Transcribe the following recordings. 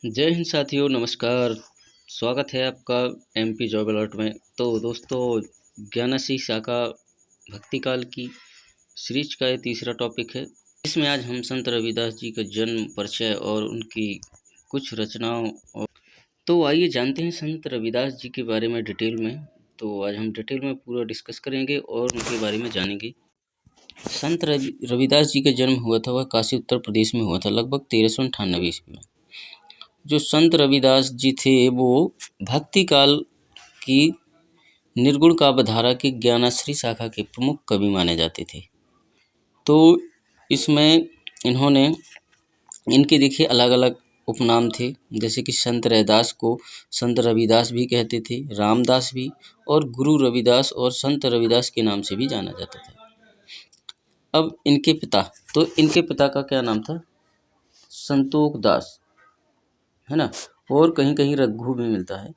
जय हिंद साथियों, नमस्कार। स्वागत है आपका एमपी जॉब अलर्ट में। तो दोस्तों, ज्ञानसी शाखा भक्ति काल की सीरीज का ये तीसरा टॉपिक है। इसमें आज हम संत रविदास जी का जन्म, परिचय और उनकी कुछ रचनाओं तो आइए जानते हैं संत रविदास जी के बारे में डिटेल में। तो आज हम डिटेल में पूरा डिस्कस करेंगे और उनके बारे में जानेंगे। संत रविदास जी का जन्म हुआ था, वह काशी उत्तर प्रदेश में हुआ था, लगभग 1398 ईस्वी में। जो संत रविदास जी थे वो भक्ति काल की निर्गुण काव्यधारा की ज्ञानाश्री शाखा के प्रमुख कवि माने जाते थे। तो इसमें इनके देखिए अलग अलग उपनाम थे, जैसे कि संत रैदास को संत रविदास भी कहते थे, रामदास भी, और गुरु रविदास और संत रविदास के नाम से भी जाना जाता था। अब इनके पिता का क्या नाम था? संतोख दास, है ना, और कहीं कहीं रघु भी मिलता है।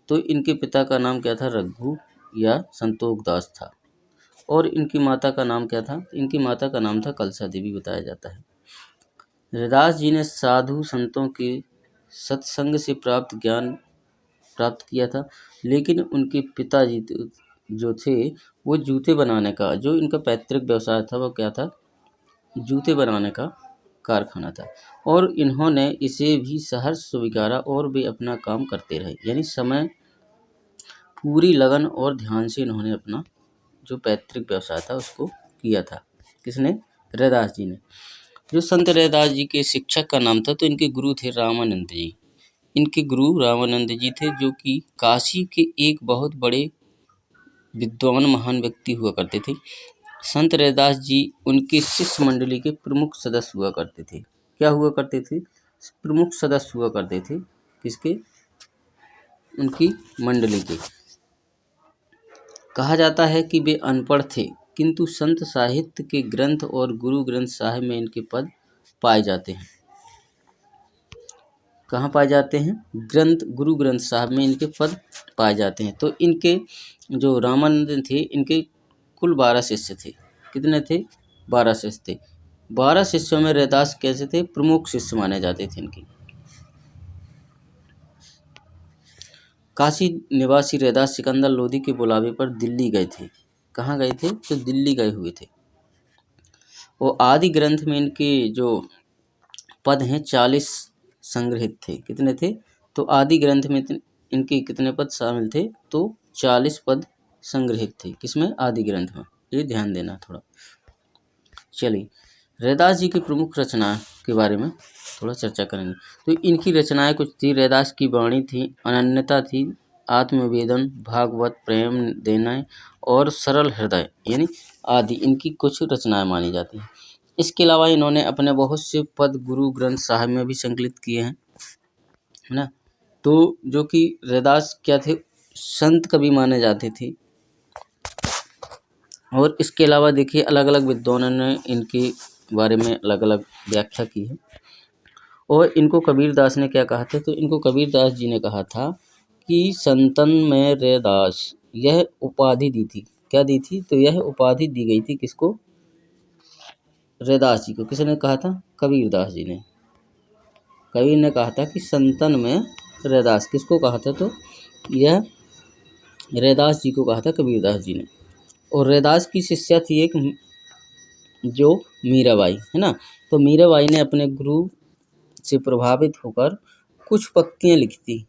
तो इनके पिता का नाम क्या था? रघु या संतोख दास था। और इनकी माता का नाम क्या था? इनकी माता का नाम था कलसा देवी बताया जाता है। रैदास जी ने साधु संतों के सत्संग से प्राप्त ज्ञान प्राप्त किया था, लेकिन उनके पिताजी जो थे वो जूते बनाने का, जो इनका पैतृक व्यवसाय था वो क्या था? जूते बनाने का कारखाना था, और इन्होंने इसे भी सहर्ष स्वीकारा और वे अपना काम करते रहे। यानी समय पूरी लगन और ध्यान से इन्होंने अपना जो पैतृक व्यवसाय था उसको किया था। किसने? रैदास जी ने। जो संत रैदास जी के शिक्षक का नाम था, तो इनके गुरु थे रामानंद जी। इनके गुरु रामानंद जी थे, जो कि काशी के एक बहुत बड़े विद्वान महान व्यक्ति हुआ करते थे। संत रैदास जी उनकी शिष्य मंडली के प्रमुख सदस्य हुआ करते थे। क्या हुआ करते थे? प्रमुख सदस्य हुआ करते थे। किसके? उनकी मंडली के। कहा जाता है कि वे अनपढ़ थे, किंतु संत साहित्य के ग्रंथ और गुरु ग्रंथ साहिब में इनके पद पाए जाते हैं। कहाँ पाए जाते हैं? गुरु ग्रंथ साहिब में इनके पद पाए जाते हैं। तो इनके जो रामानंद थे, इनके कुल 12 शिष्य थे। कितने थे? 12 शिष्य थे। 12 शिष्यों में रैदास कैसे थे? प्रमुख शिष्य माने जाते थे इनके। काशी निवासी रैदास सिकंदर लोदी के बुलावे पर दिल्ली गए थे। कहाँ गए थे? तो दिल्ली गए हुए थे। वो आदि ग्रंथ में इनके जो पद हैं 40 संग्रहित थे। कितने थे? तो आदि ग्रंथ में इनके कितने पद शामिल थे? तो 40 पद संग्रहित थे। किसमें? आदि ग्रंथ में। ये ध्यान देना थोड़ा। चलिए, रैदास जी की प्रमुख रचना के बारे में थोड़ा चर्चा करेंगे। तो इनकी रचनाएं कुछ थी। रैदास की वाणी थी, अनन्यता थी, आत्मवेदन, भागवत, प्रेम देना और सरल हृदय, यानी आदि इनकी कुछ रचनाएं मानी जाती हैं। इसके अलावा इन्होंने अपने बहुत से पद गुरु ग्रंथ साहिब में भी संकलित किए हैं, है ना। तो जो कि रैदास क्या थे? संत कवि माने जाते थे। और इसके अलावा देखिए अलग अलग विद्वानों ने इनके बारे में अलग अलग व्याख्या की है। और इनको कबीरदास ने क्या कहा था? तो इनको कबीरदास जी ने कहा था कि संतन में रैदास, यह उपाधि दी थी। क्या दी थी? तो यह उपाधि दी गई थी किसको? रैदास जी को। किसने कहा था? कबीरदास जी ने। कबीर ने कहा था कि संतन में रैदास। किसको कहा था? तो यह रैदास जी को कहा था कबीरदास जी ने। और रैदास की शिष्या थी एक जो मीराबाई, है ना। तो मीराबाई ने अपने गुरु से प्रभावित होकर कुछ पंक्तियाँ लिखी थी,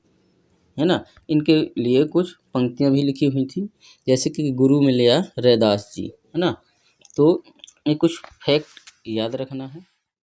है ना। इनके लिए कुछ पंक्तियाँ भी लिखी हुई थी, जैसे कि गुरु मिलया रैदास जी, है ना। तो ये कुछ फैक्ट याद रखना है।